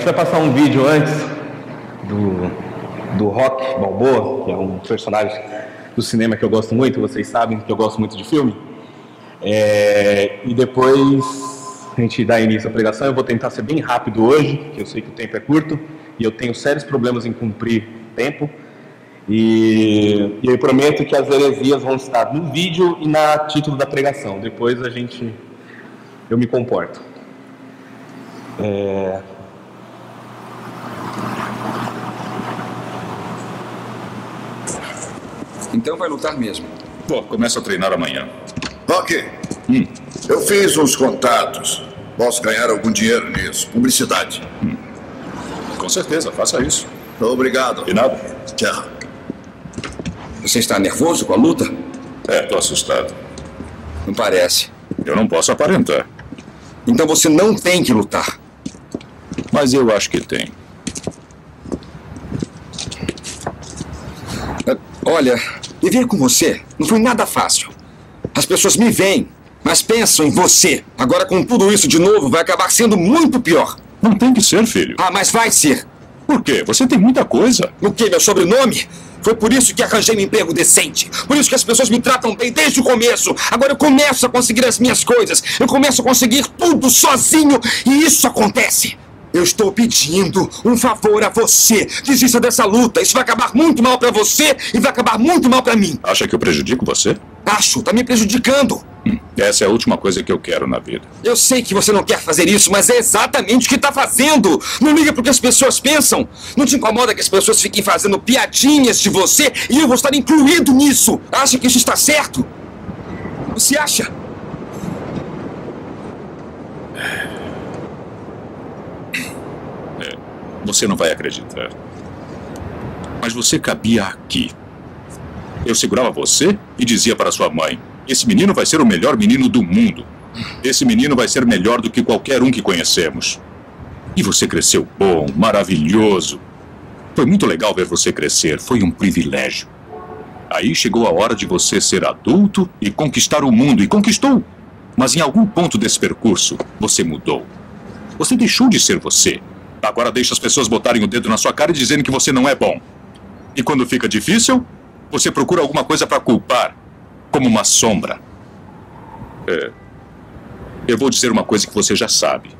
vai passar um vídeo antes do Rocky Balboa, que é um personagem do cinema que eu gosto muito, vocês sabem que eu gosto muito de filme. E depois a gente dá início à pregação. Eu vou tentar ser bem rápido hoje, que eu sei que o tempo é curto e eu tenho sérios problemas em cumprir tempo. E eu prometo que as heresias vão estar no vídeo e no título da pregação. Depois eu me comporto. Então vai lutar mesmo. Pô, começa a treinar amanhã. Rocky, eu fiz uns contatos. Posso ganhar algum dinheiro nisso. Publicidade. Com certeza, faça isso. Obrigado. De nada. Tchau. Você está nervoso com a luta? Tô assustado. Não parece. Eu não posso aparentar. Então você não tem que lutar. Mas eu acho que tem. Olha, viver com você não foi nada fácil. As pessoas me veem, mas pensam em você. Agora com tudo isso de novo vai acabar sendo muito pior. Não tem que ser, filho. Ah, mas vai ser. Por quê? Você tem muita coisa. O quê? Meu sobrenome? Foi por isso que arranjei um emprego decente. Por isso que as pessoas me tratam bem desde o começo. Agora eu começo a conseguir as minhas coisas. Eu começo a conseguir tudo sozinho. E isso acontece. Eu estou pedindo um favor a você. Desista dessa luta. Isso vai acabar muito mal pra você e vai acabar muito mal pra mim. Acha que eu prejudico você? Acho. Tá me prejudicando. Essa é a última coisa que eu quero na vida. Eu sei que você não quer fazer isso, mas é exatamente o que tá fazendo. Não liga pro que as pessoas pensam. Não te incomoda que as pessoas fiquem fazendo piadinhas de você e eu vou estar incluído nisso. Acha que isso está certo? Você acha? Você não vai acreditar. Mas você cabia aqui. Eu segurava você e dizia para sua mãe: esse menino vai ser o melhor menino do mundo. Esse menino vai ser melhor do que qualquer um que conhecemos. E você cresceu bom, maravilhoso. Foi muito legal ver você crescer. Foi um privilégio. Aí chegou a hora de você ser adulto e conquistar o mundo. E conquistou. Mas em algum ponto desse percurso, você mudou. Você deixou de ser você. Agora deixa as pessoas botarem o dedo na sua cara e dizerem que você não é bom. E quando fica difícil, você procura alguma coisa para culpar. Como uma sombra. Eu vou dizer uma coisa que você já sabe.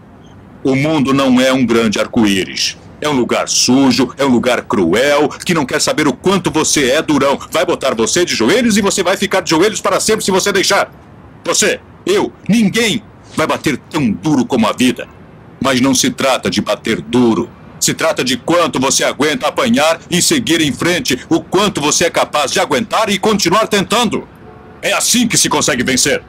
O mundo não é um grande arco-íris. É um lugar sujo, é um lugar cruel, que não quer saber o quanto você é durão. Vai botar você de joelhos e você vai ficar de joelhos para sempre se você deixar. Você, eu, ninguém vai bater tão duro como a vida. Mas não se trata de bater duro. Se trata de quanto você aguenta apanhar e seguir em frente. O quanto você é capaz de aguentar e continuar tentando. É assim que se consegue vencer.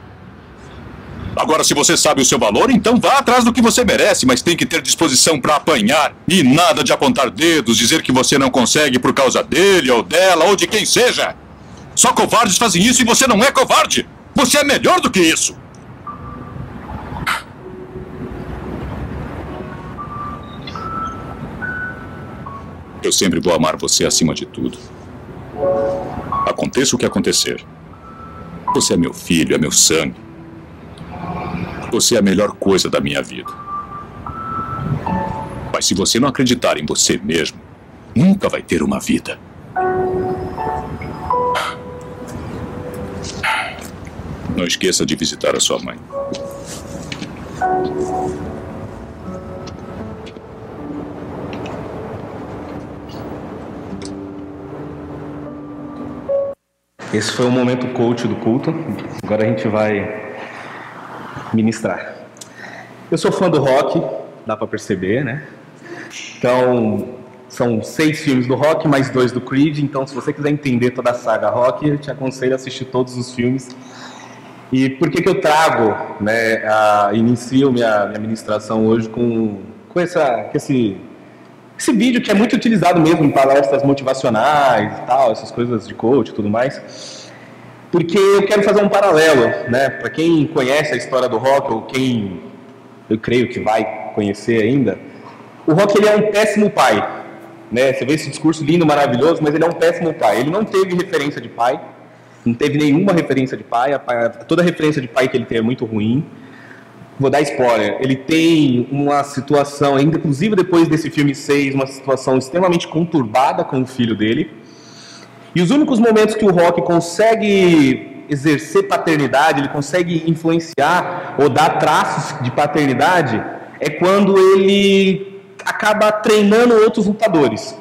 Agora, se você sabe o seu valor, então vá atrás do que você merece, mas tem que ter disposição para apanhar. E nada de apontar dedos, dizer que você não consegue por causa dele ou dela ou de quem seja. Só covardes fazem isso e você não é covarde. Você é melhor do que isso. Eu sempre vou amar você acima de tudo. Aconteça o que acontecer. Você é meu filho, é meu sangue. Você é a melhor coisa da minha vida. Mas se você não acreditar em você mesmo, nunca vai ter uma vida. Não esqueça de visitar a sua mãe. Esse foi o momento coach do culto. Agora a gente vai ministrar. Eu sou fã do Rock, dá pra perceber, né? Então, são 6 filmes do Rock, mais 2 do Creed. Então, se você quiser entender toda a saga Rock, eu te aconselho a assistir todos os filmes. E por que eu trago, né, inicio minha ministração hoje com esse vídeo que é muito utilizado mesmo em palestras motivacionais e tal, essas coisas de coach e tudo mais, porque eu quero fazer um paralelo, né? Para quem conhece a história do Rock, ou quem eu creio que vai conhecer ainda, o Rock ele é um péssimo pai, né? Você vê esse discurso lindo, maravilhoso, mas ele é um péssimo pai. Ele não teve referência de pai, não teve nenhuma referência de pai, toda referência de pai que ele tem é muito ruim. vou dar spoiler, ele tem uma situação, ainda inclusive depois desse filme 6, uma situação extremamente conturbada com o filho dele. E os únicos momentos que o Rocky consegue exercer paternidade, ele consegue influenciar ou dar traços de paternidade, é quando ele acaba treinando outros lutadores.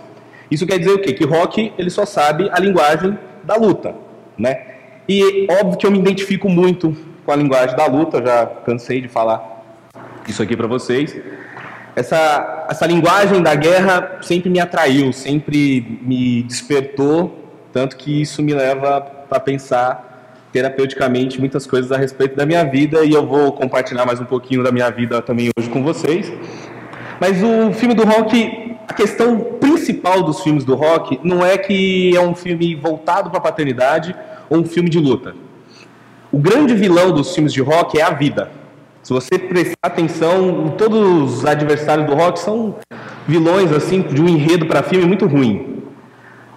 Isso quer dizer o quê? Que Rocky, ele só sabe a linguagem da luta, né? E óbvio que eu me identifico muito com a linguagem da luta, já cansei de falar isso aqui para vocês. Essa linguagem da guerra sempre me atraiu, sempre me despertou, tanto que isso me leva para pensar terapeuticamente muitas coisas a respeito da minha vida, e eu vou compartilhar mais um pouquinho da minha vida também hoje com vocês. Mas o filme do Rocky, a questão principal dos filmes do Rocky não é que é um filme voltado para a paternidade ou um filme de luta. O grande vilão dos filmes de Rocky é a vida. Se você prestar atenção, todos os adversários do Rocky são vilões assim, de um enredo para filme muito ruim.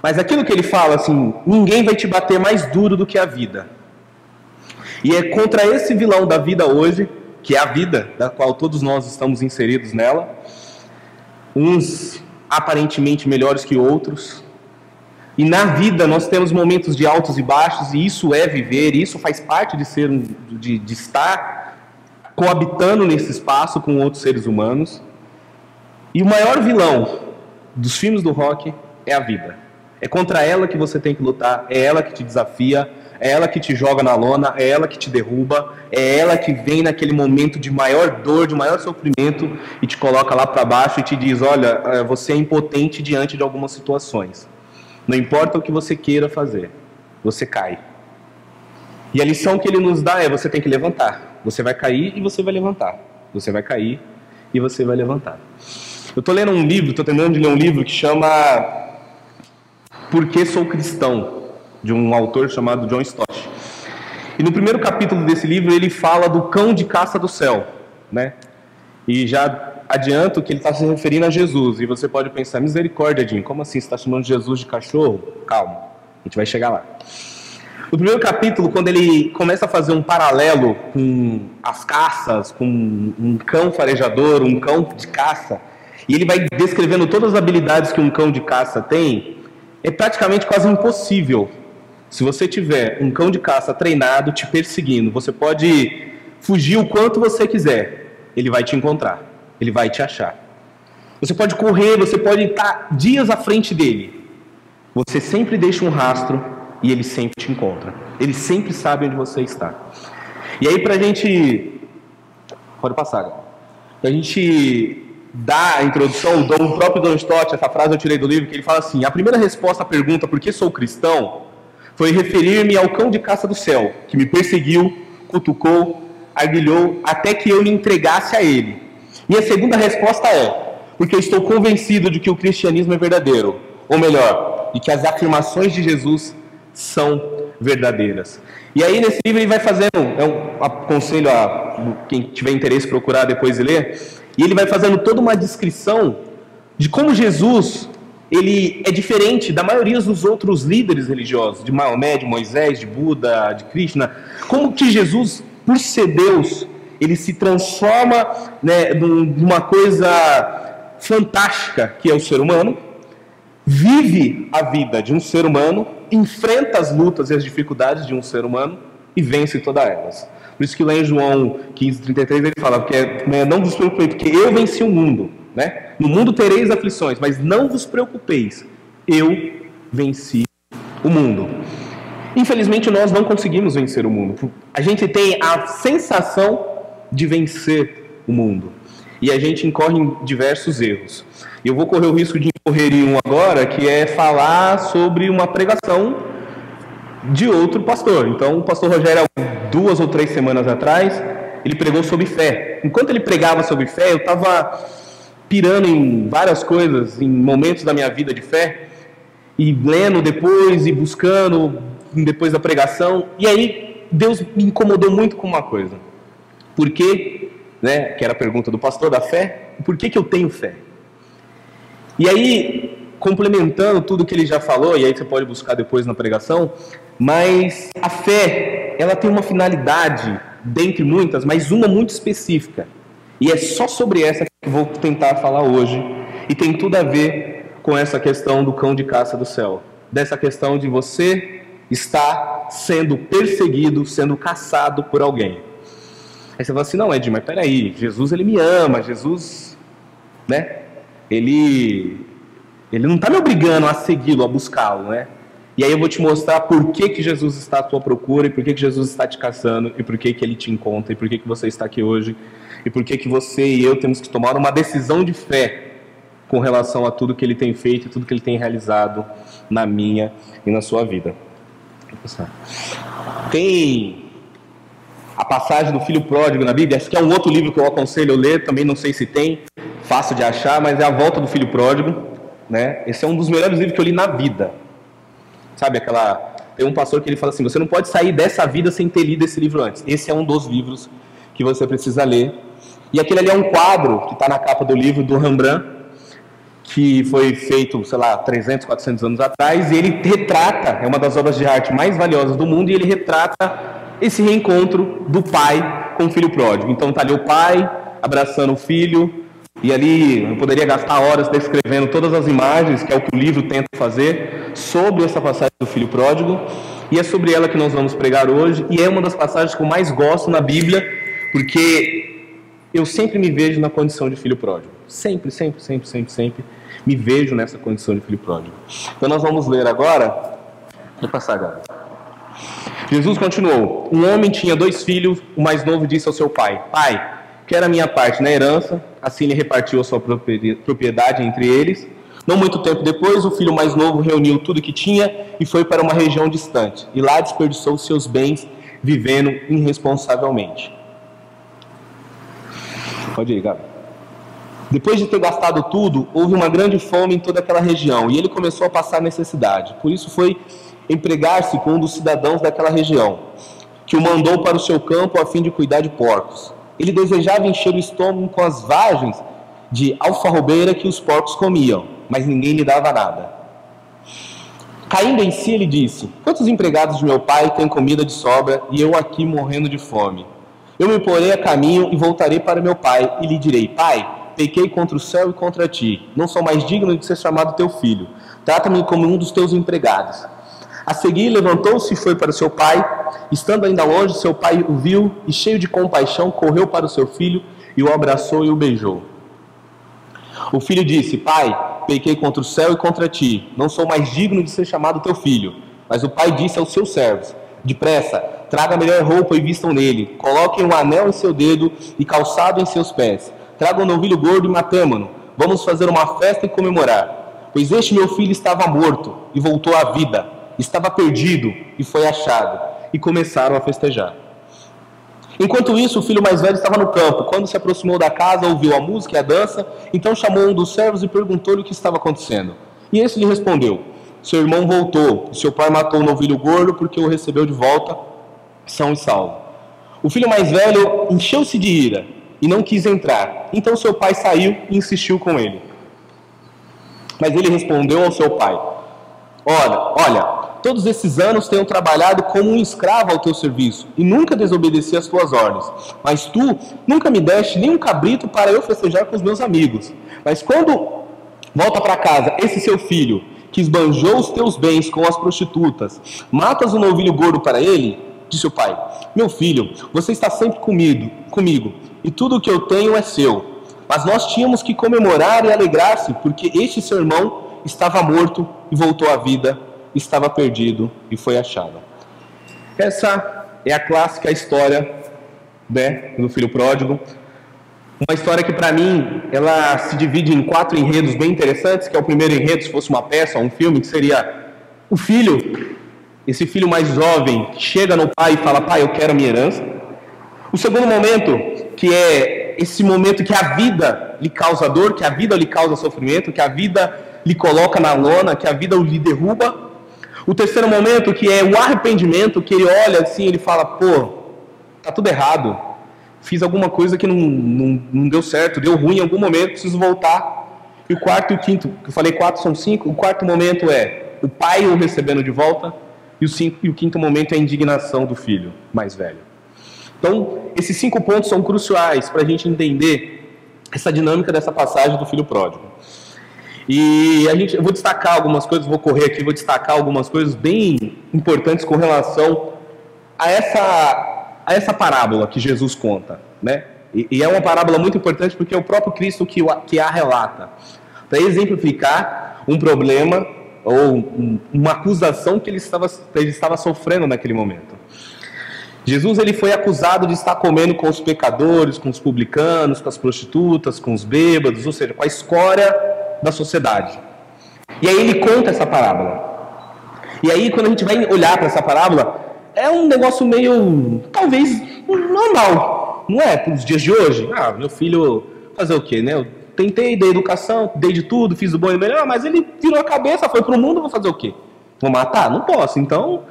Mas aquilo que ele fala, assim, ninguém vai te bater mais duro do que a vida. E é contra esse vilão da vida hoje, que é a vida, da qual todos nós estamos inseridos nela, uns aparentemente melhores que outros. E na vida nós temos momentos de altos e baixos, e isso é viver, e isso faz parte de ser, de estar coabitando nesse espaço com outros seres humanos. E o maior vilão dos filmes do Rocky é a vida. É contra ela que você tem que lutar, é ela que te desafia, é ela que te joga na lona, é ela que te derruba, é ela que vem naquele momento de maior dor, de maior sofrimento e te coloca lá para baixo e te diz, olha, você é impotente diante de algumas situações. Não importa o que você queira fazer, você cai. E a lição que ele nos dá é, você tem que levantar. Você vai cair e você vai levantar. Você vai cair e você vai levantar. Eu estou lendo um livro, estou terminando de ler um livro que chama Por que Sou Cristão, de um autor chamado John Stott. E no primeiro capítulo desse livro ele fala do cão de caça do céu, né? E já adianto que ele está se referindo a Jesus. E você pode pensar, misericórdia, Jim, como assim? Você está chamando Jesus de cachorro? Calma, a gente vai chegar lá. No primeiro capítulo, quando ele começa a fazer um paralelo com as caças, com um cão farejador, um cão de caça, e ele vai descrevendo todas as habilidades que um cão de caça tem, é praticamente quase impossível. Se você tiver um cão de caça treinado te perseguindo, você pode fugir o quanto você quiser, ele vai te encontrar, ele vai te achar. Você pode correr, você pode estar dias à frente dele, você sempre deixa um rastro e ele sempre te encontra, ele sempre sabe onde você está. E aí, pra gente, pode passar, pra gente dar a introdução, o próprio John Stott, essa frase eu tirei do livro, que ele fala assim, a primeira resposta à pergunta, por que sou cristão, foi referir-me ao cão de caça do céu, que me perseguiu, cutucou, arguilhou, até que eu me entregasse a ele. Minha segunda resposta é, porque eu estou convencido de que o cristianismo é verdadeiro, ou melhor, de que as afirmações de Jesus são verdadeiras. E aí nesse livro ele vai fazendo, aconselho a quem tiver interesse procurar depois e ler, e ele vai fazendo toda uma descrição de como Jesus, ele é diferente da maioria dos outros líderes religiosos, de Maomé, de Moisés, de Buda, de Krishna, como que Jesus, por ser Deus, ele se transforma, né, numa coisa fantástica que é o ser humano, vive a vida de um ser humano, enfrenta as lutas e as dificuldades de um ser humano e vence todas elas. Por isso que lá em João 15:33 ele fala, não vos preocupeis, porque eu venci o mundo, né? No mundo tereis aflições, mas não vos preocupeis, eu venci o mundo. Infelizmente nós não conseguimos vencer o mundo. A gente tem a sensação de vencer o mundo e a gente incorre em diversos erros. E eu vou correr o risco de incorrer em um agora, que é falar sobre uma pregação de outro pastor. Então, o pastor Rogério, 2 ou 3 semanas atrás, ele pregou sobre fé. Enquanto ele pregava sobre fé, eu estava pirando em várias coisas, em momentos da minha vida de fé, e lendo depois, e buscando depois da pregação. E aí, Deus me incomodou muito com uma coisa. Por quê? Né, que era a pergunta do pastor da fé. Por que eu tenho fé? E aí, complementando tudo que ele já falou, e aí você pode buscar depois na pregação, mas a fé, ela tem uma finalidade, dentre muitas, mas uma muito específica. E é só sobre essa que eu vou tentar falar hoje. E tem tudo a ver com essa questão do cão de caça do céu. Dessa questão de você estar sendo perseguido, sendo caçado por alguém. Aí você fala assim, não, Ed, mas peraí, Jesus ele me ama, Jesus, né? Ele não está me obrigando a segui-lo, a buscá-lo, né? E aí eu vou te mostrar por que Jesus está à tua procura, e por que Jesus está te caçando, e por que ele te encontra, e por que você está aqui hoje, e por que você e eu temos que tomar uma decisão de fé com relação a tudo que ele tem feito, e tudo que ele tem realizado na minha e na sua vida. Tem a passagem do filho pródigo na Bíblia, esse aqui é um outro livro que eu aconselho a ler, também não sei se tem, fácil de achar, mas é A Volta do Filho Pródigo, né? Esse é um dos melhores livros que eu li na vida. Sabe, tem um pastor que ele fala assim, você não pode sair dessa vida sem ter lido esse livro antes. Esse é um dos livros que você precisa ler. E aquele ali é um quadro que está na capa do livro do Rembrandt, que foi feito, sei lá, 300, 400 anos atrás, e ele retrata, é uma das obras de arte mais valiosas do mundo, e ele retrata esse reencontro do pai com o filho pródigo. Então está ali o pai abraçando o filho, e ali eu poderia gastar horas descrevendo todas as imagens, que é o que o livro tenta fazer, sobre essa passagem do filho pródigo, e é sobre ela que nós vamos pregar hoje, e é uma das passagens que eu mais gosto na Bíblia, porque eu sempre me vejo na condição de filho pródigo. Sempre me vejo nessa condição de filho pródigo. Então nós vamos ler agora. Vou passar agora. Jesus continuou. Um homem tinha 2 filhos. O mais novo disse ao seu pai: Pai, quero a minha parte na herança. Assim ele repartiu a sua propriedade entre eles. Não muito tempo depois, o filho mais novo reuniu tudo que tinha e foi para uma região distante. E lá desperdiçou seus bens vivendo irresponsavelmente. Pode ir, Gabi. Depois de ter gastado tudo, houve uma grande fome em toda aquela região, e ele começou a passar necessidade. Por isso foi empregar-se com um dos cidadãos daquela região, que o mandou para o seu campo a fim de cuidar de porcos. Ele desejava encher o estômago com as vagens de alfarrobeira que os porcos comiam, mas ninguém lhe dava nada. Caindo em si, ele disse: Quantos empregados de meu pai têm comida de sobra, e eu aqui morrendo de fome? Eu me porei a caminho e voltarei para meu pai, e lhe direi: Pai, pequei contra o céu e contra ti. Não sou mais digno de ser chamado teu filho. Trata-me como um dos teus empregados. A seguir, levantou-se e foi para o seu pai. Estando ainda longe, seu pai o viu e, cheio de compaixão, correu para o seu filho e o abraçou e o beijou. O filho disse: Pai, pequei contra o céu e contra ti. Não sou mais digno de ser chamado teu filho. Mas o pai disse aos seus servos: Depressa, traga a melhor roupa e vistam nele. Coloquem um anel em seu dedo e calçado em seus pés. Traga um novilho gordo e matamo-no. Vamos fazer uma festa e comemorar. Pois este meu filho estava morto e voltou à vida. Estava perdido e foi achado. E começaram a festejar. Enquanto isso, o filho mais velho estava no campo. Quando se aproximou da casa, ouviu a música e a dança. Então chamou um dos servos e perguntou-lhe o que estava acontecendo. E esse lhe respondeu: Seu irmão voltou. E seu pai matou o novilho gordo porque o recebeu de volta, são e salvo. O filho mais velho encheu-se de ira e não quis entrar. Então seu pai saiu e insistiu com ele. Mas ele respondeu ao seu pai: Olha, todos esses anos tenho trabalhado como um escravo ao teu serviço e nunca desobedeci às tuas ordens. Mas tu nunca me deste nem um cabrito para eu festejar com os meus amigos. Mas quando volta para casa esse seu filho, que esbanjou os teus bens com as prostitutas, matas o novilho gordo para ele? Disse o pai: Meu filho, você está sempre comigo, e tudo o que eu tenho é seu. Mas nós tínhamos que comemorar e alegrar-se, porque este seu irmão estava morto e voltou à vida, estava perdido e foi achado. Essa é a clássica história, né, do filho pródigo. Uma história que, para mim, ela se divide em 4 enredos bem interessantes, que é o primeiro enredo, se fosse uma peça ou um filme, que seria o filho, esse filho mais jovem, que chega no pai e fala: Pai, eu quero a minha herança. O segundo momento, que é esse momento que a vida lhe causa dor, que a vida lhe causa sofrimento, que a vida lhe coloca na lona, que a vida lhe derruba. O terceiro momento, que é o arrependimento, que ele olha assim, ele fala: Pô, tá tudo errado. Fiz alguma coisa que não deu certo, deu ruim em algum momento, preciso voltar. E o quarto e o quinto, que eu falei 4 são 5, o quarto momento é o pai o recebendo de volta, E o quinto momento é a indignação do filho mais velho. Então, esses 5 pontos são cruciais para a gente entender essa dinâmica dessa passagem do filho pródigo. E eu vou destacar algumas coisas, vou correr aqui, vou destacar algumas coisas bem importantes com relação a essa parábola que Jesus conta, né? E é uma parábola muito importante porque é o próprio Cristo que a relata, para exemplificar um problema ou uma acusação que ele estava sofrendo naquele momento. Jesus ele foi acusado de estar comendo com os pecadores, com os publicanos, com as prostitutas, com os bêbados, ou seja, com a escória da sociedade. E aí ele conta essa parábola. E aí quando a gente vai olhar para essa parábola, é um negócio meio, talvez, normal, não é? Para os dias de hoje. Ah, meu filho fazer o quê, né? Eu tentei, dei educação, dei de tudo, fiz o bom e o melhor, mas ele virou a cabeça, foi para o mundo, vou fazer o quê? Vou matar? Não posso. Então,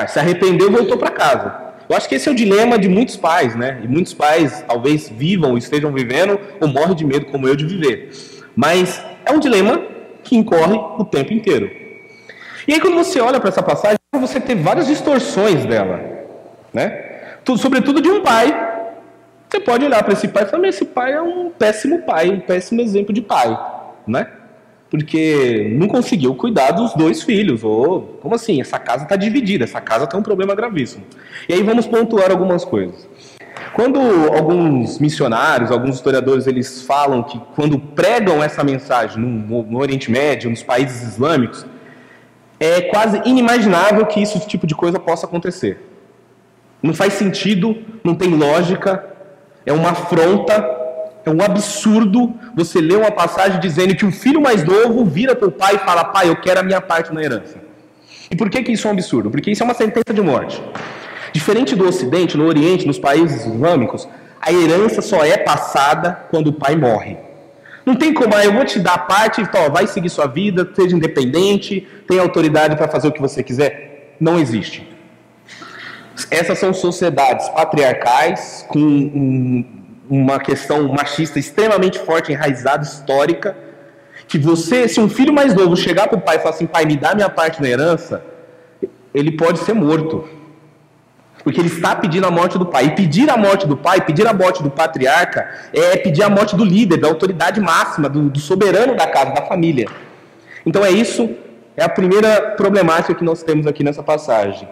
se arrependeu, voltou para casa. Eu acho que esse é o dilema de muitos pais, né? E muitos pais talvez vivam, estejam vivendo, ou morrem de medo, como eu, de viver. Mas é um dilema que incorre o tempo inteiro. E aí, quando você olha para essa passagem, você tem várias distorções dela, né? Sobretudo de um pai. Você pode olhar para esse pai e falar, esse pai é um péssimo pai, um péssimo exemplo de pai, né? Porque não conseguiu cuidar dos 2 filhos. Ou, como assim? Essa casa está dividida, essa casa tem um problema gravíssimo. E aí vamos pontuar algumas coisas. Quando alguns missionários, alguns historiadores, eles falam que quando pregam essa mensagem no Oriente Médio, nos países islâmicos, é quase inimaginável que esse tipo de coisa possa acontecer. Não faz sentido, não tem lógica, é uma afronta, é um absurdo você ler uma passagem dizendo que o filho mais novo vira para o pai e fala, pai, eu quero a minha parte na herança. E por que isso é um absurdo? Porque isso é uma sentença de morte. Diferente do Ocidente, no Oriente, nos países islâmicos, a herança só é passada quando o pai morre. Não tem como, eu vou te dar a parte, então, vai seguir sua vida, seja independente, tenha autoridade para fazer o que você quiser. Não existe. Essas são sociedades patriarcais, com uma questão machista extremamente forte, enraizada, histórica, que se um filho mais novo chegar para o pai e falar assim, pai, me dá minha parte na herança, ele pode ser morto. Porque ele está pedindo a morte do pai. E pedir a morte do pai, pedir a morte do patriarca, é pedir a morte do líder, da autoridade máxima, do soberano da casa, da família. Então é a primeira problemática que nós temos aqui nessa passagem.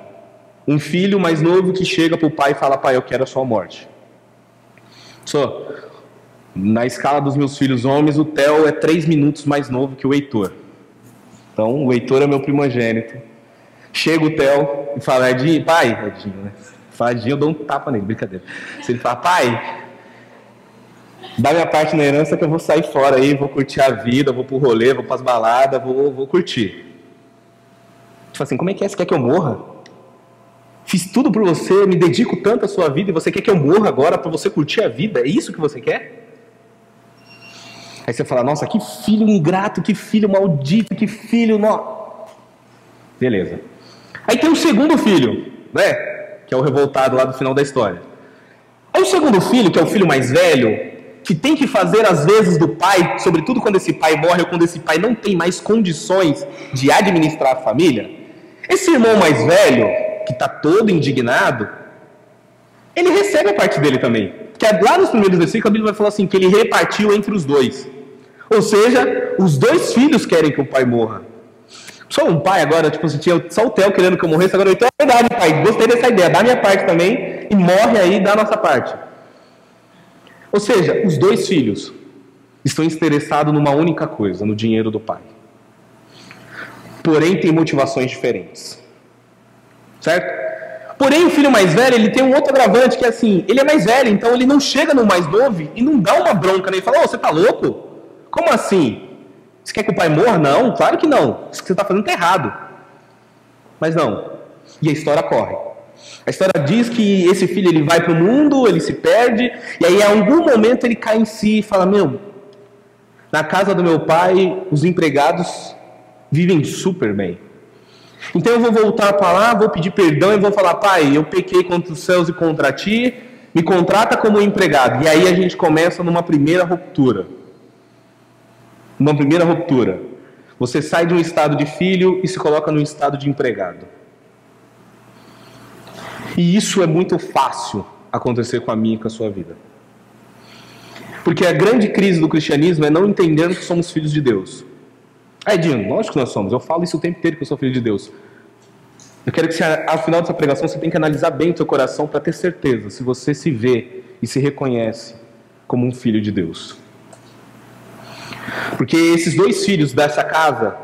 Um filho mais novo que chega para o pai e fala, pai, eu quero a sua morte. Na escala dos meus filhos homens, o Theo é 3 minutos mais novo que o Heitor. Então, o Heitor é meu primogênito. Chega o Theo e fala, Edinho, pai, Edinho, né? Fala, Edinho, eu dou um tapa nele, brincadeira. Se ele fala, pai, dá minha parte na herança que eu vou sair fora aí, vou curtir a vida, vou pro rolê, vou pras baladas, vou curtir. Tipo assim, como é que é? Você quer que eu morra? Fiz tudo por você, me dedico tanto à sua vida e você quer que eu morra agora para você curtir a vida? É isso que você quer? Aí você fala, nossa, que filho ingrato, que filho maldito, que filho... Beleza. Aí tem o segundo filho, né? Que é o revoltado lá do final da história. Aí o segundo filho, que é o filho mais velho, que tem que fazer as vezes do pai, sobretudo quando esse pai morre ou quando esse pai não tem mais condições de administrar a família. Esse irmão mais velho, que está todo indignado, ele recebe a parte dele também. Porque lá nos primeiros versículos a Bíblia vai falar assim, que ele repartiu entre os 2. Ou seja, os 2 filhos querem que o pai morra. Só um pai agora, tipo, se tinha só o Theo querendo que eu morresse, agora eu tenho a verdade, pai, gostei dessa ideia, dá minha parte também, e morre aí, dá a nossa parte. Ou seja, os 2 filhos estão interessados numa única coisa, no dinheiro do pai. Porém, tem motivações diferentes. Certo? Porém, o filho mais velho, ele tem um outro agravante, que é assim, ele é mais velho, então ele não chega no mais novo e não dá uma bronca nele, fala, você tá louco? Como assim? Você quer que o pai morra? Não, claro que não. Isso que você está fazendo está errado. Mas não. E a história corre. A história diz que esse filho ele vai para o mundo, ele se perde, e aí em algum momento ele cai em si e fala, na casa do meu pai, os empregados vivem super bem. Então eu vou voltar para lá, vou pedir perdão e vou falar, pai, eu pequei contra os céus e contra ti, me contrata como empregado. E aí a gente começa numa primeira ruptura. Você sai de um estado de filho e se coloca num estado de empregado. E isso é muito fácil acontecer com a minha e com a sua vida. Porque a grande crise do cristianismo é não entendendo que somos filhos de Deus. Edinho, lógico que nós somos. Eu falo isso o tempo inteiro que eu sou filho de Deus. Eu quero que ao final dessa pregação você tenha que analisar bem o seu coração para ter certeza se você se vê e se reconhece como um filho de Deus. Porque esses dois filhos dessa casa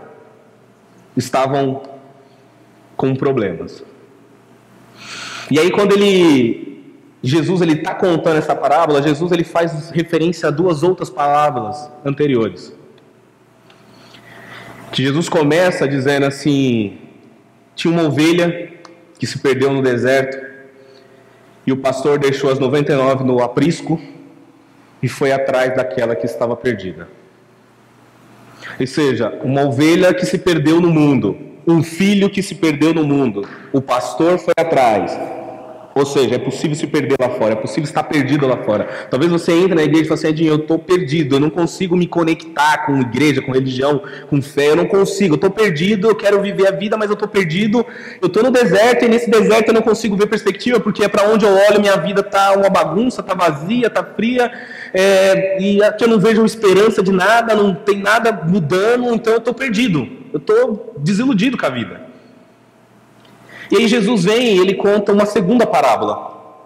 estavam com problemas. E aí quando Jesus está contando essa parábola, Jesus ele faz referência a duas outras parábolas anteriores. Que Jesus começa dizendo assim, tinha uma ovelha que se perdeu no deserto, e o pastor deixou as 99 no aprisco e foi atrás daquela que estava perdida. Ou seja, uma ovelha que se perdeu no mundo, um filho que se perdeu no mundo, o pastor foi atrás. Ou seja, é possível se perder lá fora, é possível estar perdido lá fora. Talvez você entre na igreja e fale assim, Edinho, eu estou perdido, eu não consigo me conectar com igreja, com religião, com fé, eu não consigo, eu estou perdido, eu quero viver a vida, mas eu estou perdido, eu estou no deserto e nesse deserto eu não consigo ver perspectiva, porque é para onde eu olho, minha vida está uma bagunça, está vazia, está fria, e aqui eu não vejo esperança de nada, não tem nada mudando, então eu estou perdido, eu estou desiludido com a vida. E aí Jesus vem e ele conta uma segunda parábola,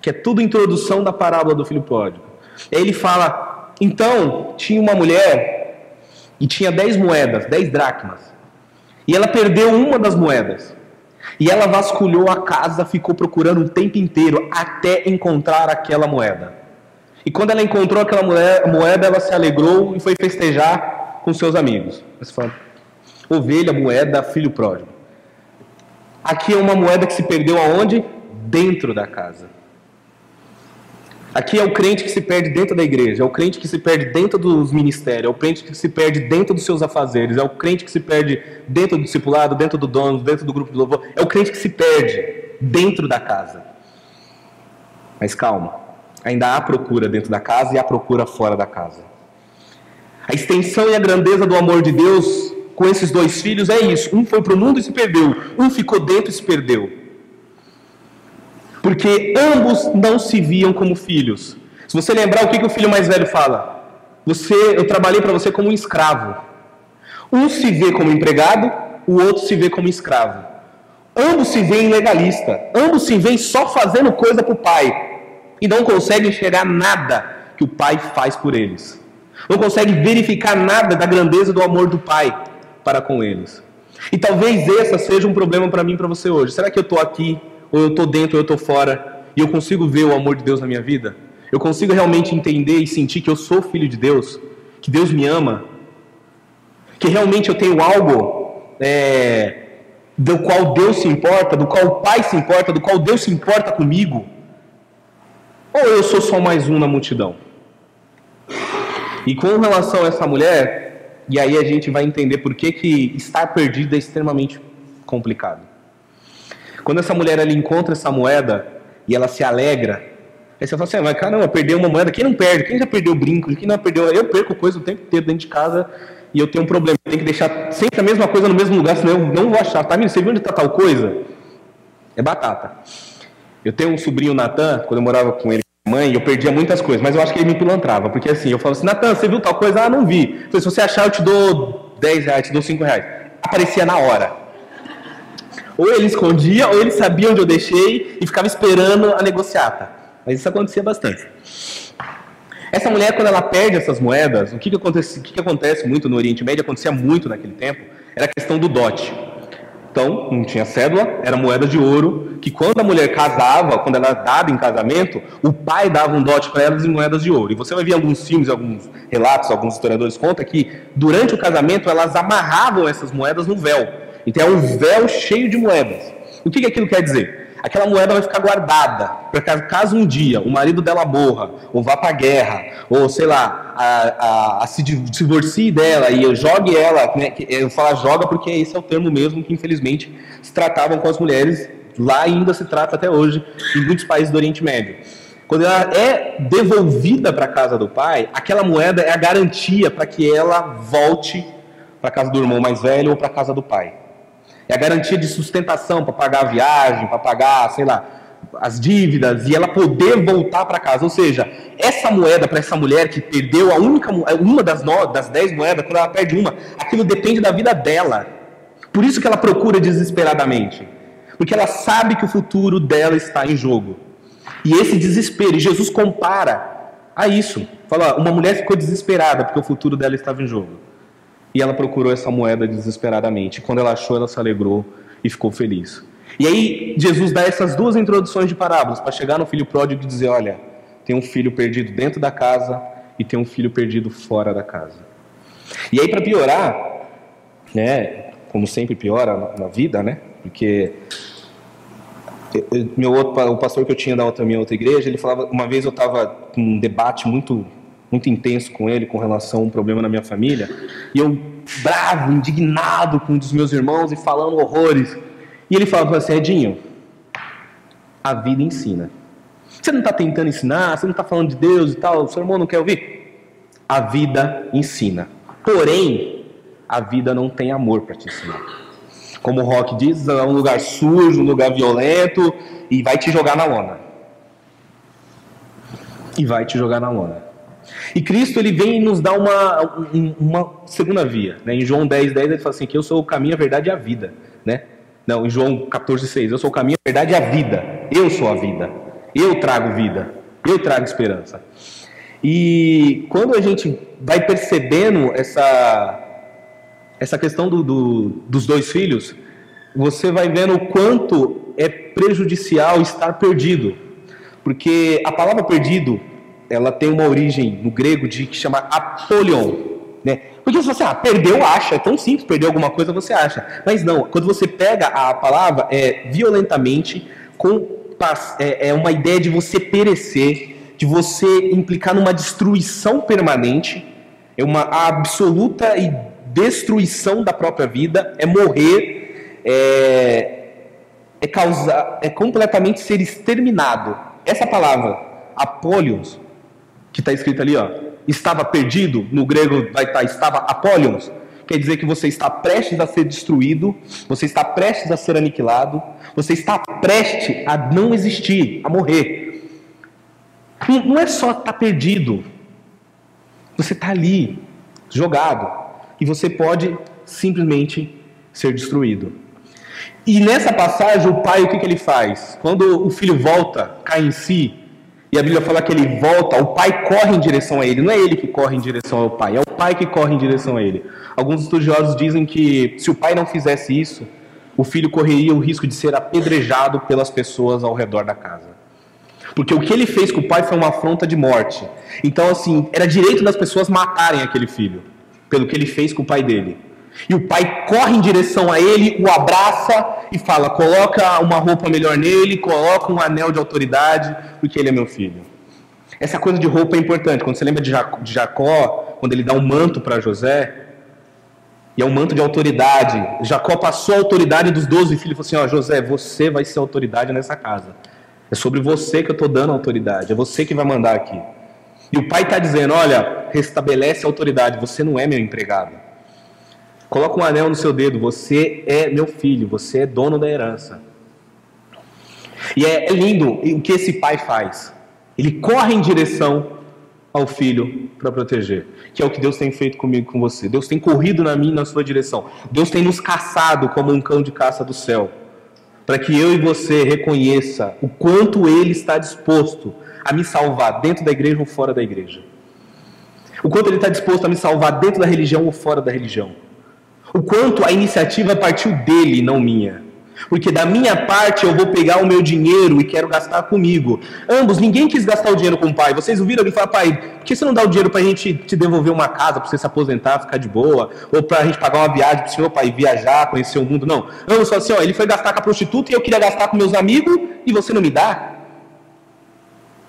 que é tudo introdução da parábola do filho pródigo. E aí ele fala, então tinha uma mulher e tinha 10 moedas, 10 dracmas. E ela perdeu uma das moedas. E ela vasculhou a casa, ficou procurando o tempo inteiro até encontrar aquela moeda. E quando ela encontrou aquela moeda, ela se alegrou e foi festejar com seus amigos. Você fala, ovelha, moeda, filho pródigo. Aqui é uma moeda que se perdeu aonde? Dentro da casa. Aqui é o crente que se perde dentro da igreja, é o crente que se perde dentro dos ministérios, é o crente que se perde dentro dos seus afazeres, é o crente que se perde dentro do discipulado, dentro do dono, dentro do grupo de louvor, é o crente que se perde dentro da casa. Mas calma, ainda há procura dentro da casa e há procura fora da casa. A extensão e a grandeza do amor de Deus com esses dois filhos é isso. Um foi para o mundo e se perdeu. Um ficou dentro e se perdeu. Porque ambos não se viam como filhos. Se você lembrar, o que o filho mais velho fala? Eu trabalhei para você como um escravo. Um se vê como empregado, o outro se vê como escravo. Ambos se veem legalista. Ambos se veem só fazendo coisa para o pai. E não conseguem enxergar nada que o pai faz por eles. Não conseguem verificar nada da grandeza do amor do pai para com eles. E talvez esse seja um problema para mim e para você hoje. Será que eu estou aqui, ou eu estou dentro, ou eu estou fora, e eu consigo ver o amor de Deus na minha vida? Eu consigo realmente entender e sentir que eu sou filho de Deus, que Deus me ama, que realmente eu tenho algo do qual Deus se importa, do qual o Pai se importa, do qual Deus se importa comigo? Ou eu sou só mais um na multidão? E com relação a essa mulher, e aí a gente vai entender por que estar perdido é extremamente complicado. Quando essa mulher ela encontra essa moeda e ela se alegra, aí você fala assim, mas caramba, perdeu uma moeda, quem não perde? Quem já perdeu brinco? Quem não perdeu? Eu perco coisa o tempo inteiro dentro de casa e eu tenho um problema, eu tenho que deixar sempre a mesma coisa no mesmo lugar, senão eu não vou achar. Tá, você viu onde está tal coisa? É batata. Eu tenho um sobrinho, Natan, quando eu morava com ele, mãe, eu perdia muitas coisas, mas eu acho que ele me pilantrava, porque assim, eu falo assim, Natan, você viu tal coisa? Ah, não vi. Eu falei, se você achar, eu te dou R$10, te dou R$5. Aparecia na hora. Ou ele escondia, ou ele sabia onde eu deixei e ficava esperando a negociata. Mas isso acontecia bastante. Essa mulher, quando ela perde essas moedas, o que acontece muito no Oriente Médio, acontecia muito naquele tempo, era a questão do dote. Então, não tinha cédula, era moeda de ouro, que quando a mulher casava, quando ela era dada em casamento, o pai dava um dote para elas em moedas de ouro. E você vai ver alguns filmes, alguns relatos, alguns historiadores contam que durante o casamento elas amarravam essas moedas no véu. Então é um véu cheio de moedas. O que aquilo quer dizer? Aquela moeda vai ficar guardada, para caso um dia o marido dela morra, ou vá para a guerra, ou sei lá, se divorcie dela e jogue ela, né? Eu falo joga porque esse é o termo mesmo que infelizmente se tratavam com as mulheres, lá ainda se trata até hoje, em muitos países do Oriente Médio. Quando ela é devolvida para a casa do pai, aquela moeda é a garantia para que ela volte para a casa do irmão mais velho ou para a casa do pai. É a garantia de sustentação para pagar a viagem, para pagar, sei lá, as dívidas, e ela poder voltar para casa. Ou seja, essa moeda para essa mulher que perdeu uma das 10 moedas, quando ela perde uma, aquilo depende da vida dela. Por isso que ela procura desesperadamente. Porque ela sabe que o futuro dela está em jogo. E esse desespero, e Jesus compara a isso. Fala, uma mulher ficou desesperada porque o futuro dela estava em jogo. E ela procurou essa moeda desesperadamente. Quando ela achou, ela se alegrou e ficou feliz. E aí Jesus dá essas duas introduções de parábolas para chegar no filho pródigo e dizer, olha, tem um filho perdido dentro da casa e tem um filho perdido fora da casa. E aí, para piorar, né, como sempre piora na vida, né, porque o pastor que eu tinha da minha outra igreja, ele falava, uma vez eu estava com um debate muito intenso com ele com relação a um problema na minha família, e eu bravo, indignado com um dos meus irmãos e falando horrores. E ele falava assim, Edinho, a vida ensina. Você não está tentando ensinar, você não está falando de Deus e tal, o seu irmão não quer ouvir? A vida ensina. Porém, a vida não tem amor para te ensinar. Como o Rock diz, é um lugar sujo, um lugar violento, e vai te jogar na lona. E vai te jogar na lona. E Cristo, ele vem e nos dá uma segunda via. Né? Em João 10:10, ele fala assim, que eu sou o caminho, a verdade e a vida. Né? Não, em João 14:6, eu sou o caminho, a verdade e a vida. Eu sou a vida. Eu trago vida. Eu trago esperança. E quando a gente vai percebendo essa questão dos dois filhos, você vai vendo o quanto é prejudicial estar perdido. Porque a palavra perdido, ela tem uma origem no grego que chama apolion, né? Porque você perdeu, acha, é tão simples, perder alguma coisa você acha. Mas não, quando você pega a palavra, violentamente, é uma ideia de você perecer, de você implicar numa destruição permanente, é uma absoluta destruição da própria vida, é morrer, é completamente ser exterminado. Essa palavra, apolios, que está escrito ali, ó, estava perdido, no grego vai estar estava apolions, quer dizer que você está prestes a ser destruído, você está prestes a ser aniquilado, você está prestes a não existir, a morrer. Não é só estar perdido, você está ali, jogado, e você pode simplesmente ser destruído. E nessa passagem, o pai, o que ele faz? Quando o filho volta, cai em si, e a Bíblia fala que ele volta, o pai corre em direção a ele. Não é ele que corre em direção ao pai, é o pai que corre em direção a ele. Alguns estudiosos dizem que se o pai não fizesse isso, o filho correria o risco de ser apedrejado pelas pessoas ao redor da casa. Porque o que ele fez com o pai foi uma afronta de morte. Então, assim, era direito das pessoas matarem aquele filho, pelo que ele fez com o pai dele. E o pai corre em direção a ele, o abraça e fala, coloca uma roupa melhor nele, coloca um anel de autoridade, porque ele é meu filho. Essa coisa de roupa é importante. Quando você lembra de Jacó, quando ele dá um manto para José, e é um manto de autoridade, Jacó passou a autoridade dos 12 filhos e falou assim, José, você vai ser autoridade nessa casa. É sobre você que eu estou dando autoridade, é você que vai mandar aqui. E o pai está dizendo, olha, restabelece a autoridade, você não é meu empregado. Coloca um anel no seu dedo, você é meu filho, você é dono da herança. E é lindo o que esse pai faz. Ele corre em direção ao filho para proteger. Que é o que Deus tem feito comigo e com você. Deus tem corrido na minha e na sua direção. Deus tem nos caçado como um cão de caça do céu. Para que eu e você reconheça o quanto Ele está disposto a me salvar dentro da igreja ou fora da igreja. O quanto Ele está disposto a me salvar dentro da religião ou fora da religião. O quanto a iniciativa partiu dele, não minha. Porque da minha parte eu vou pegar o meu dinheiro e quero gastar comigo. Ambos, ninguém quis gastar o dinheiro com o pai. Vocês ouviram ele falar, pai, por que você não dá o dinheiro pra gente te devolver uma casa, pra você se aposentar, ficar de boa? Ou pra gente pagar uma viagem pro senhor, pai, viajar, conhecer o mundo? Não. Ambos falaram assim, ele foi gastar com a prostituta e eu queria gastar com meus amigos e você não me dá?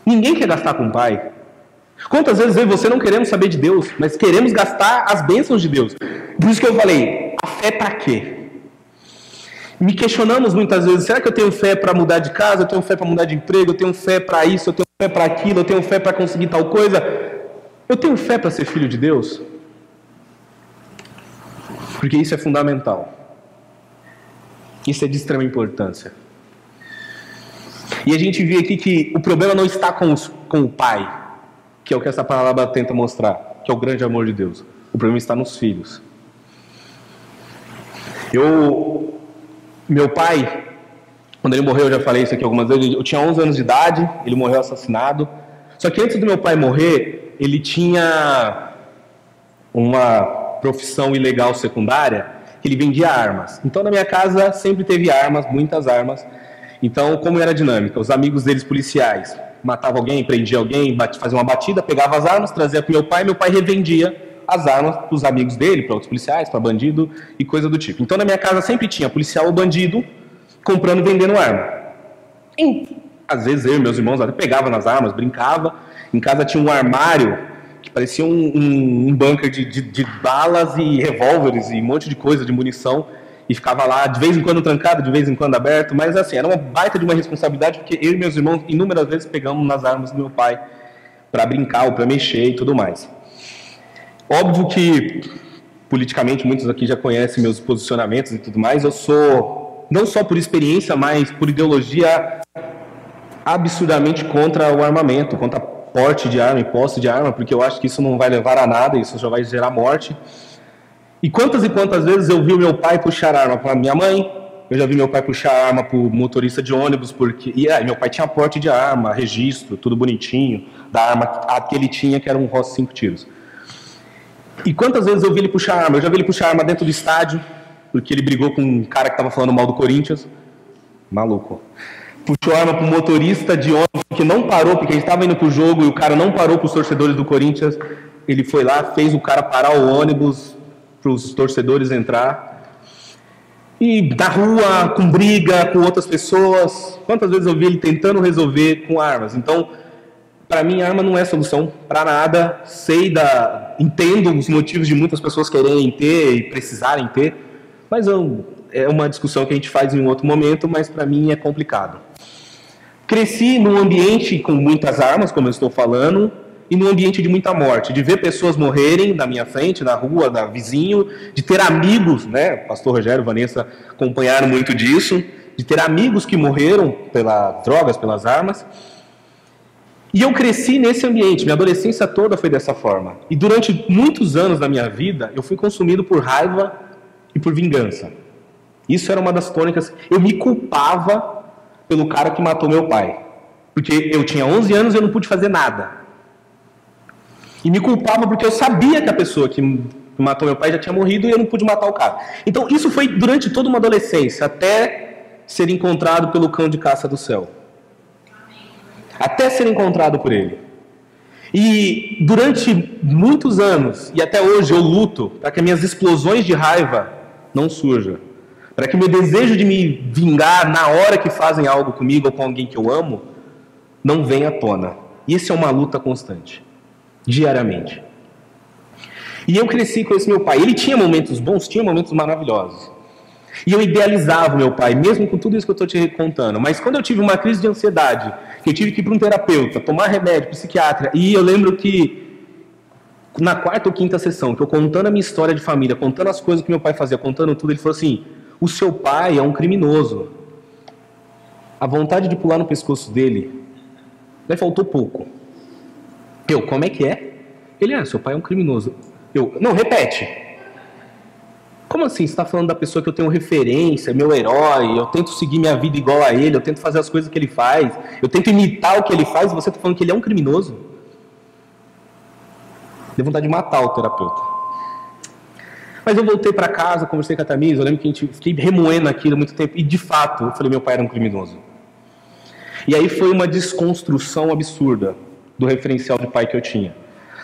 Ninguém quer gastar com o pai. Quantas vezes eu e você não queremos saber de Deus, mas queremos gastar as bênçãos de Deus? Por isso que eu falei, a fé pra quê? Me questionamos muitas vezes, será que eu tenho fé para mudar de casa, eu tenho fé para mudar de emprego, eu tenho fé para isso, eu tenho fé para aquilo, eu tenho fé para conseguir tal coisa? Eu tenho fé para ser filho de Deus? Porque isso é fundamental. Isso é de extrema importância. E a gente vê aqui que o problema não está com o pai, que é o que essa palavra tenta mostrar, que é o grande amor de Deus. O problema está nos filhos. Meu pai, quando ele morreu, eu já falei isso aqui algumas vezes, eu tinha 11 anos de idade, ele morreu assassinado. Só que antes do meu pai morrer, ele tinha uma profissão ilegal secundária, que ele vendia armas. Então na minha casa sempre teve armas, muitas armas. Então como era a dinâmica? Os amigos deles policiais matavam alguém, prendiam alguém, faziam uma batida, pegava as armas, trazia para meu pai revendia as armas para os amigos dele, para outros policiais, para bandido e coisa do tipo. Então na minha casa sempre tinha policial ou bandido comprando e vendendo arma. E, às vezes eu e meus irmãos até pegavam nas armas, brincava. Em casa tinha um armário que parecia um bunker de balas e revólveres e um monte de coisa, de munição, e ficava lá de vez em quando trancado, de vez em quando aberto, mas assim, era uma baita de uma responsabilidade, porque eu e meus irmãos inúmeras vezes pegamos nas armas do meu pai para brincar ou para mexer e tudo mais. Óbvio que politicamente muitos aqui já conhecem meus posicionamentos e tudo mais, eu sou, não só por experiência, mas por ideologia, absurdamente contra o armamento, contra porte de arma e posse de arma, porque eu acho que isso não vai levar a nada, isso só vai gerar morte. E quantas vezes eu vi o meu pai puxar arma para minha mãe, eu já vi meu pai puxar arma para o motorista de ônibus, meu pai tinha porte de arma, registro, tudo bonitinho, da arma que ele tinha, que era um Ross 5 tiros. E quantas vezes eu vi ele puxar arma? Eu já vi ele puxar arma dentro do estádio, porque ele brigou com um cara que estava falando mal do Corinthians. Maluco. Puxou arma para o motorista de ônibus que não parou, porque ele estava indo para o jogo e o cara não parou para os torcedores do Corinthians. Ele foi lá, fez o cara parar o ônibus para os torcedores entrar. E na rua, com briga, com outras pessoas. Quantas vezes eu vi ele tentando resolver com armas? Então, para mim, arma não é solução para nada. Entendo os motivos de muitas pessoas quererem ter e precisarem ter, mas é uma discussão que a gente faz em um outro momento, mas para mim é complicado. Cresci num ambiente com muitas armas, como eu estou falando, e num ambiente de muita morte, de ver pessoas morrerem na minha frente, na rua, na vizinho, de ter amigos, né? Pastor Rogério e Vanessa acompanharam muito disso, de ter amigos que morreram pelas drogas, pelas armas. E eu cresci nesse ambiente, minha adolescência toda foi dessa forma. E durante muitos anos da minha vida, eu fui consumido por raiva e por vingança. Isso era uma das tônicas. Eu me culpava pelo cara que matou meu pai. Porque eu tinha 11 anos e eu não pude fazer nada. E me culpava porque eu sabia que a pessoa que matou meu pai já tinha morrido e eu não pude matar o cara. Então isso foi durante toda uma adolescência, até ser encontrado pelo cão de caça do céu. Até ser encontrado por ele. E durante muitos anos, e até hoje eu luto para que minhas explosões de raiva não surjam. Para que o meu desejo de me vingar na hora que fazem algo comigo ou com alguém que eu amo, não venha à tona. E isso é uma luta constante. Diariamente. E eu cresci com esse meu pai. Ele tinha momentos bons, tinha momentos maravilhosos. E eu idealizava o meu pai, mesmo com tudo isso que eu estou te contando. Mas quando eu tive uma crise de ansiedade, que eu tive que ir para um terapeuta, tomar remédio, psiquiatra, e eu lembro que na quarta ou quinta sessão, que eu contando a minha história de família, contando as coisas que meu pai fazia, contando tudo, ele falou assim: o seu pai é um criminoso. A vontade de pular no pescoço dele, faltou pouco. Como é que é? Ele, seu pai é um criminoso. Não, repete. Como assim? Você está falando da pessoa que eu tenho referência, meu herói, eu tento seguir minha vida igual a ele, eu tento fazer as coisas que ele faz, eu tento imitar o que ele faz, e você está falando que ele é um criminoso? Deu vontade de matar o terapeuta. Mas eu voltei para casa, conversei com a Tamisa, eu lembro que fiquei remoendo aquilo muito tempo, e de fato, eu falei, meu pai era um criminoso. E aí foi uma desconstrução absurda do referencial de pai que eu tinha.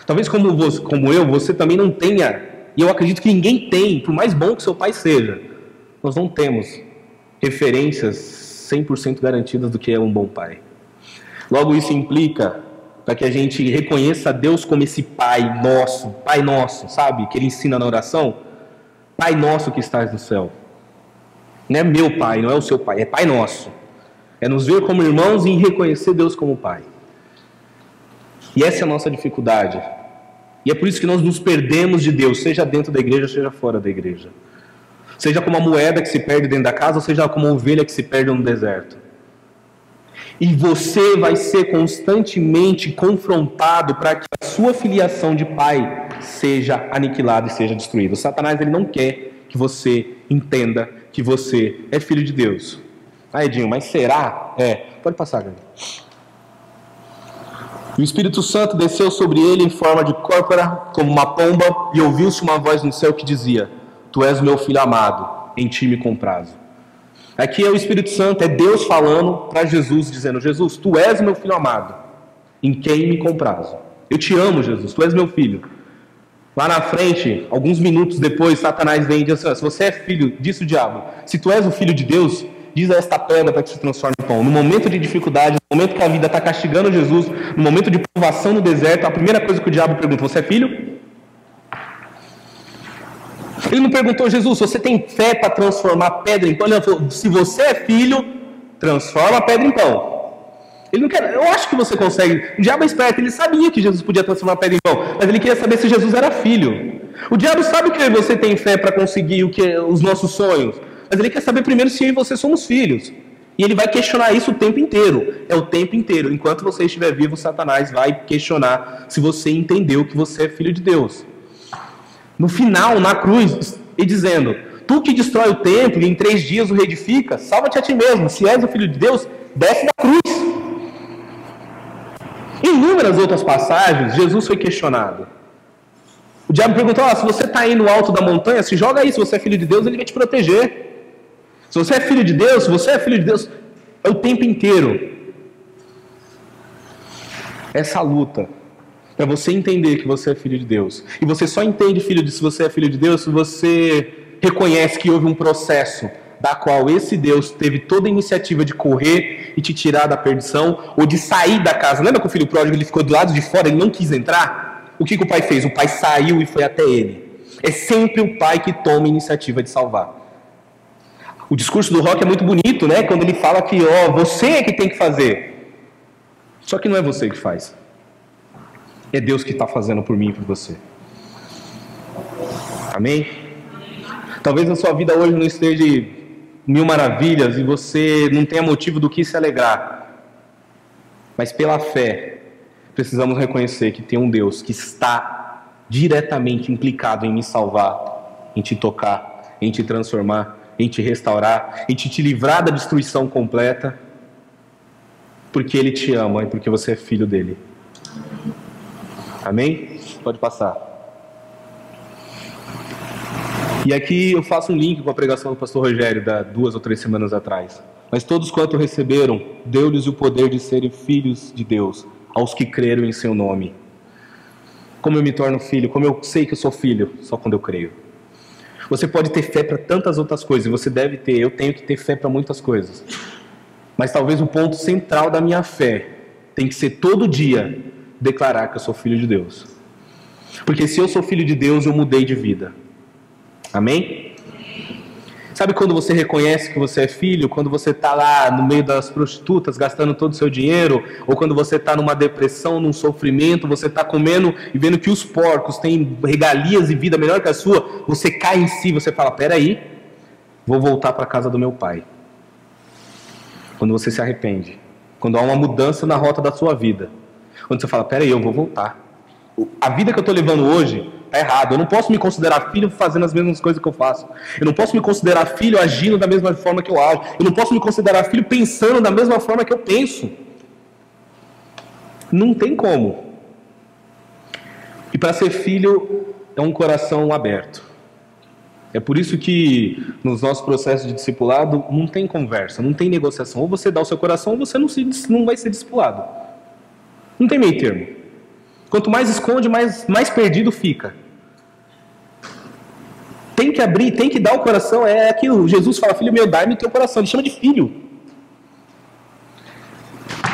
Talvez como eu, você também não tenha. E eu acredito que ninguém tem, por mais bom que seu pai seja, nós não temos referências 100% garantidas do que é um bom pai. Logo, isso implica para que a gente reconheça Deus como esse Pai nosso, sabe? Que Ele ensina na oração. Pai nosso que estás no céu. Não é meu pai, não é o seu pai, é Pai nosso. É nos ver como irmãos e reconhecer Deus como Pai. E essa é a nossa dificuldade. E é por isso que nós nos perdemos de Deus, seja dentro da igreja, seja fora da igreja. Seja como a moeda que se perde dentro da casa, ou seja como a ovelha que se perde no deserto. E você vai ser constantemente confrontado para que a sua filiação de pai seja aniquilada e seja destruída. O Satanás, ele não quer que você entenda que você é filho de Deus. Ah, Edinho, mas será? Pode passar, galera. E o Espírito Santo desceu sobre ele em forma de córpora, como uma pomba, e ouviu-se uma voz no céu que dizia: Tu és o meu filho amado, em ti me comprazo. Aqui é o Espírito Santo, é Deus falando para Jesus, dizendo: Jesus, tu és o meu filho amado, em quem me comprazo. Eu te amo, Jesus, tu és meu filho. Lá na frente, alguns minutos depois, Satanás vem e diz assim: se você é filho, disse o diabo, se tu és o filho de Deus, diz a esta pedra para que se transforme em pão. No momento de dificuldade, no momento que a vida está castigando Jesus, no momento de provação no deserto, a primeira coisa que o diabo pergunta: você é filho? Ele não perguntou: Jesus, você tem fé para transformar pedra em pão? Ele falou: se você é filho, transforma a pedra em pão. Ele não quer, eu acho que você consegue. O diabo é esperto, ele sabia que Jesus podia transformar a pedra em pão, mas ele queria saber se Jesus era filho. O diabo sabe que você tem fé para conseguir os nossos sonhos, mas ele quer saber primeiro se eu e você somos filhos. E ele vai questionar isso o tempo inteiro. É o tempo inteiro. Enquanto você estiver vivo, Satanás vai questionar se você entendeu que você é filho de Deus. No final, na cruz, e dizendo: tu que destrói o templo e em 3 dias o reedifica, salva-te a ti mesmo. Se és o filho de Deus, desce da cruz. Em inúmeras outras passagens, Jesus foi questionado. O diabo perguntou: se você está aí no alto da montanha, se joga aí. Se você é filho de Deus, ele vai te proteger. Se você é filho de Deus, é o tempo inteiro. Essa luta para você entender que você é filho de Deus. E você só entende se você é filho de Deus se você reconhece que houve um processo da qual esse Deus teve toda a iniciativa de correr e te tirar da perdição, ou de sair da casa. Lembra que o filho pródigo, ele ficou do lado de fora, ele não quis entrar? O que o pai fez? O pai saiu e foi até ele. É sempre o pai que toma a iniciativa de salvar. O discurso do Rock é muito bonito, né? Quando ele fala que você é que tem que fazer. Só que não é você que faz. É Deus que está fazendo por mim e por você. Amém? Talvez a sua vida hoje não esteja mil maravilhas e você não tenha motivo do que se alegrar. Mas pela fé, precisamos reconhecer que tem um Deus que está diretamente implicado em me salvar, em te tocar, em te transformar, em te restaurar, em te livrar da destruição completa, porque Ele te ama e porque você é filho dEle. Amém? Pode passar. E aqui eu faço um link com a pregação do pastor Rogério, da 2 ou 3 semanas atrás. Mas todos quanto receberam, deu-lhes o poder de serem filhos de Deus, aos que creram em seu nome. Como eu me torno filho? Como eu sei que eu sou filho? Só quando eu creio. Você pode ter fé para tantas outras coisas, e você deve ter, eu tenho que ter fé para muitas coisas. Mas talvez o ponto central da minha fé tem que ser todo dia declarar que eu sou filho de Deus. Porque se eu sou filho de Deus, eu mudei de vida. Amém? Sabe quando você reconhece que você é filho? Quando você está lá no meio das prostitutas, gastando todo o seu dinheiro, ou quando você está numa depressão, num sofrimento, você está comendo e vendo que os porcos têm regalias e vida melhor que a sua, você cai em si, você fala: peraí, vou voltar para a casa do meu pai. Quando você se arrepende, quando há uma mudança na rota da sua vida, quando você fala: peraí, eu vou voltar. A vida que eu estou levando hoje está errada. Eu não posso me considerar filho fazendo as mesmas coisas que eu faço. Eu não posso me considerar filho agindo da mesma forma que eu ajo. Eu não posso me considerar filho pensando da mesma forma que eu penso. Não tem como. E para ser filho é um coração aberto. É por isso que nos nossos processos de discipulado não tem conversa, não tem negociação. Ou você dá o seu coração ou você não vai ser discipulado. Não tem meio termo. Quanto mais esconde, mais perdido fica. Tem que abrir, tem que dar o coração. É aquilo. Jesus fala: filho meu, dai-me o teu coração. Ele chama de filho.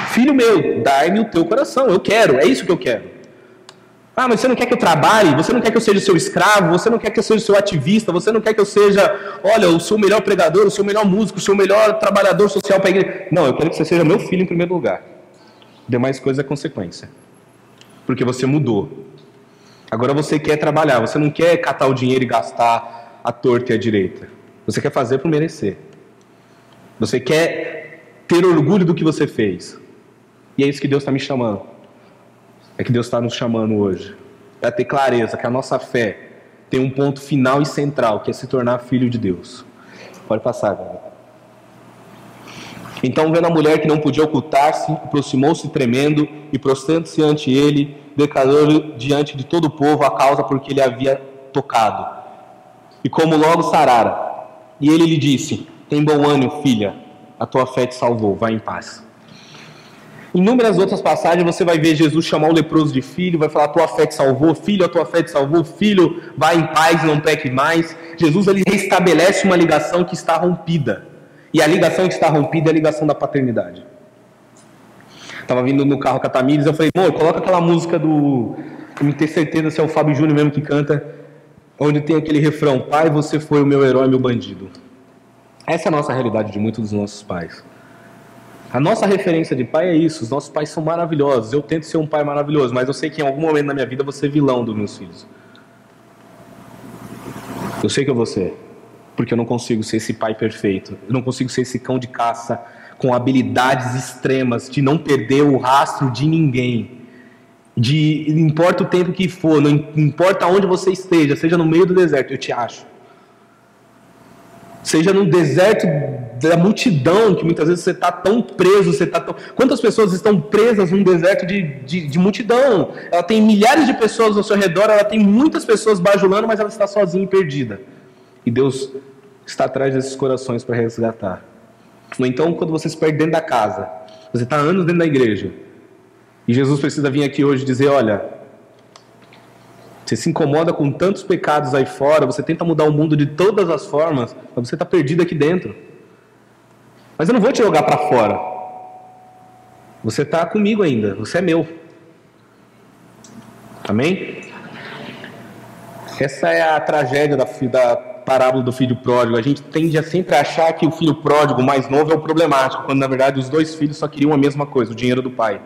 Filho meu, dai-me o teu coração. Eu quero, é isso que eu quero. Ah, mas você não quer que eu trabalhe? Você não quer que eu seja o seu escravo? Você não quer que eu seja o seu ativista? Você não quer que eu seja, olha, o seu melhor pregador, o seu melhor músico, o seu melhor trabalhador social para a igreja? Não, eu quero que você seja meu filho em primeiro lugar. Demais coisa é consequência. Porque você mudou. Agora você quer trabalhar, você não quer catar o dinheiro e gastar à torta e à direita. Você quer fazer por merecer. Você quer ter orgulho do que você fez. E é isso que Deus está me chamando. É que Deus está nos chamando hoje. Para ter clareza que a nossa fé tem um ponto final e central, que é se tornar filho de Deus. Pode passar, galera. Então, vendo a mulher que não podia ocultar-se, aproximou-se tremendo e, prostrando-se ante ele, declarou diante de todo o povo a causa por que ele havia tocado. E como logo sarara. E ele lhe disse: tem bom ânimo, filha, a tua fé te salvou, vai em paz. Em inúmeras outras passagens você vai ver Jesus chamar o leproso de filho, vai falar: a tua fé te salvou, filho, a tua fé te salvou, filho, vai em paz, não peque mais. Jesus, ele restabelece uma ligação que está rompida. E a ligação que está rompida é a ligação da paternidade. Estava vindo no carro com a Tamires, eu falei: amor, coloca aquela música do... Eu não tenho certeza se é o Fábio Júnior mesmo que canta, onde tem aquele refrão: pai, você foi o meu herói, meu bandido. Essa é a nossa realidade de muitos dos nossos pais. A nossa referência de pai é isso. Os nossos pais são maravilhosos. Eu tento ser um pai maravilhoso, mas eu sei que em algum momento da minha vida eu vou ser vilão dos meus filhos. Eu sei que eu vou ser, porque eu não consigo ser esse pai perfeito. Eu não consigo ser esse cão de caça com habilidades extremas de não perder o rastro de ninguém. Não importa o tempo que for, não importa onde você esteja, seja no meio do deserto, eu te acho. Seja no deserto da multidão, que muitas vezes você está tão preso, Quantas pessoas estão presas num deserto de multidão? Ela tem milhares de pessoas ao seu redor, ela tem muitas pessoas bajulando, mas ela está sozinha e perdida. E Deus está atrás desses corações para resgatar. Ou então, quando você se perde dentro da casa, você está há anos dentro da igreja, e Jesus precisa vir aqui hoje e dizer: olha, você se incomoda com tantos pecados aí fora, você tenta mudar o mundo de todas as formas, mas você está perdido aqui dentro. Mas eu não vou te jogar para fora. Você está comigo ainda, você é meu. Amém? Essa é a tragédia da parábola do filho pródigo. A gente tende a sempre achar que o filho pródigo mais novo é o problemático, quando na verdade os dois filhos só queriam a mesma coisa, o dinheiro do pai.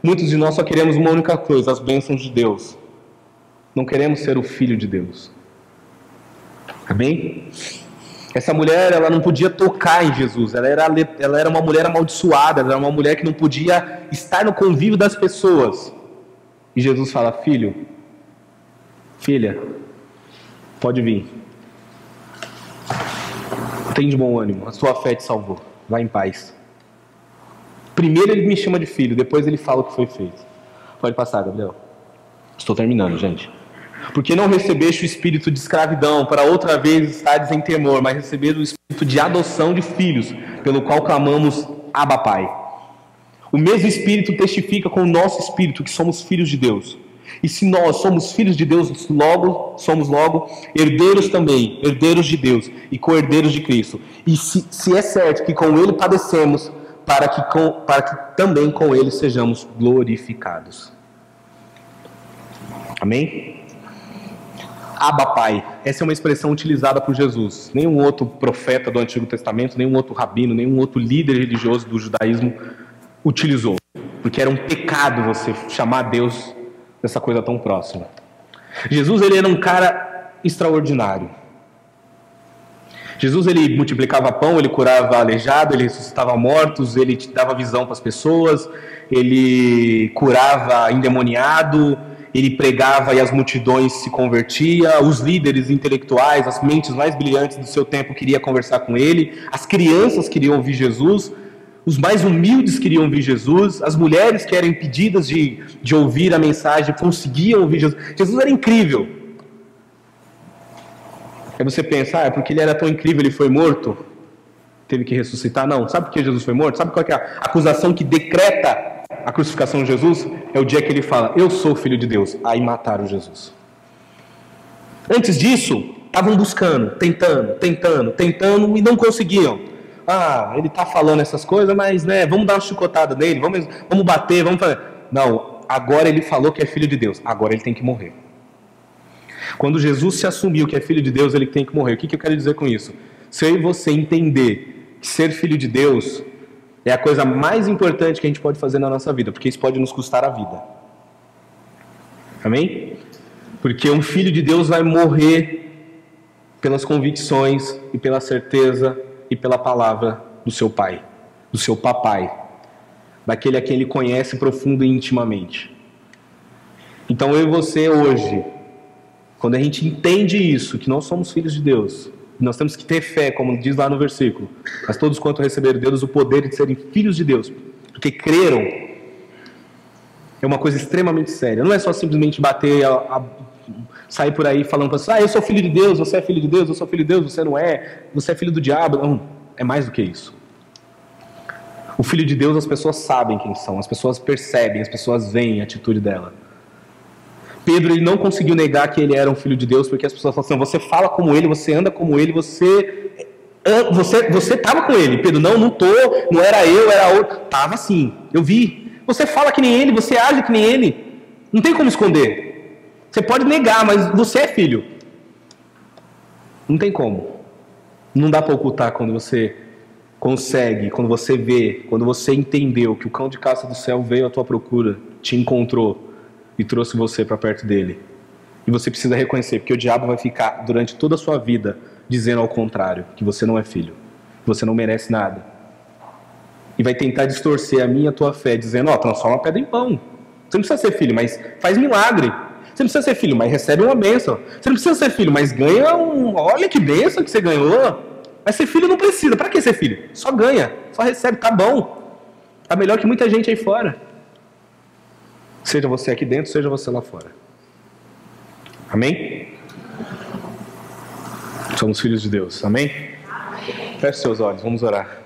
Muitos de nós só queremos uma única coisa: as bênçãos de Deus. Não queremos ser o filho de Deus. Amém? Essa mulher, ela não podia tocar em Jesus. Ela era uma mulher amaldiçoada. Ela era uma mulher que não podia estar no convívio das pessoas. E Jesus fala: filho, filha, pode vir. Tem de bom ânimo, a sua fé te salvou. Vai em paz. Primeiro ele me chama de filho, depois ele fala o que foi feito. Pode passar, Gabriel. Estou terminando, gente. Porque não recebeste o espírito de escravidão, para outra vez estares em temor, mas receberes o espírito de adoção de filhos, pelo qual clamamos: Abba, Pai. O mesmo espírito testifica com o nosso espírito que somos filhos de Deus. E se nós somos filhos de Deus, somos logo herdeiros também, herdeiros de Deus e co-herdeiros de Cristo. E se é certo que com Ele padecemos, para que também com Ele sejamos glorificados. Amém? Abba, Pai. Essa é uma expressão utilizada por Jesus. Nenhum outro profeta do Antigo Testamento, nenhum outro rabino, nenhum outro líder religioso do judaísmo utilizou. Porque era um pecado você chamar Deus dessa coisa tão próxima. Jesus, ele era um cara extraordinário. Jesus, ele multiplicava pão, ele curava aleijado, ele ressuscitava mortos, ele dava visão para as pessoas, ele curava endemoniado, ele pregava e as multidões se convertiam, os líderes intelectuais, as mentes mais brilhantes do seu tempo queriam conversar com ele, as crianças queriam ouvir Jesus, os mais humildes queriam ouvir Jesus, as mulheres que eram impedidas de ouvir a mensagem conseguiam ouvir Jesus. Jesus era incrível. Aí você pensa: é porque ele era tão incrível, ele foi morto? Teve que ressuscitar? Não. Sabe por que Jesus foi morto? Sabe qual é a acusação que decreta a crucificação de Jesus? É o dia que ele fala: eu sou filho de Deus. Aí mataram Jesus. Antes disso, estavam buscando, tentando e não conseguiam. Ele está falando essas coisas, mas vamos dar uma chicotada nele, vamos bater, vamos fazer. Não, agora ele falou que é filho de Deus, agora ele tem que morrer. Quando Jesus se assumiu que é filho de Deus, ele tem que morrer. O que eu quero dizer com isso? Se eu e você entender que ser filho de Deus é a coisa mais importante que a gente pode fazer na nossa vida, porque isso pode nos custar a vida. Amém? Porque um filho de Deus vai morrer pelas convicções e pela certeza e pela palavra do seu pai, do seu papai, daquele a quem ele conhece profundo e intimamente. Então eu e você hoje, quando a gente entende isso, que nós somos filhos de Deus, nós temos que ter fé, como diz lá no versículo, mas todos quanto receberam de Deus o poder de serem filhos de Deus, porque creram, é uma coisa extremamente séria. Não é só simplesmente bater, sair por aí falando para você, eu sou filho de Deus, você é filho de Deus, eu sou filho de Deus, você não é, você é filho do diabo. Não, é mais do que isso. O filho de Deus, as pessoas sabem quem são, as pessoas percebem, as pessoas veem a atitude dela. Pedro, ele não conseguiu negar que ele era um filho de Deus, porque as pessoas falam assim, você fala como ele, você anda como ele, você estava com ele. Pedro, não tô, não era eu, era outro. Estava sim, eu vi. Você fala que nem ele, você age que nem ele. Não tem como esconder. Você pode negar, mas você é filho. Não tem como. Não dá para ocultar quando você consegue, quando você vê, quando você entendeu que o cão de caça do céu veio à tua procura, te encontrou e trouxe você para perto dele. E você precisa reconhecer, porque o diabo vai ficar durante toda a sua vida dizendo ao contrário, que você não é filho, que você não merece nada. E vai tentar distorcer a minha e a tua fé, dizendo, transforma a pedra em pão. Você não precisa ser filho, mas faz milagre. Você não precisa ser filho, mas recebe uma bênção. Você não precisa ser filho, mas ganha olha que bênção que você ganhou. Mas ser filho não precisa. Para que ser filho? Só ganha, só recebe, tá bom. Tá melhor que muita gente aí fora. Seja você aqui dentro, seja você lá fora. Amém? Somos filhos de Deus. Amém? Feche seus olhos, vamos orar.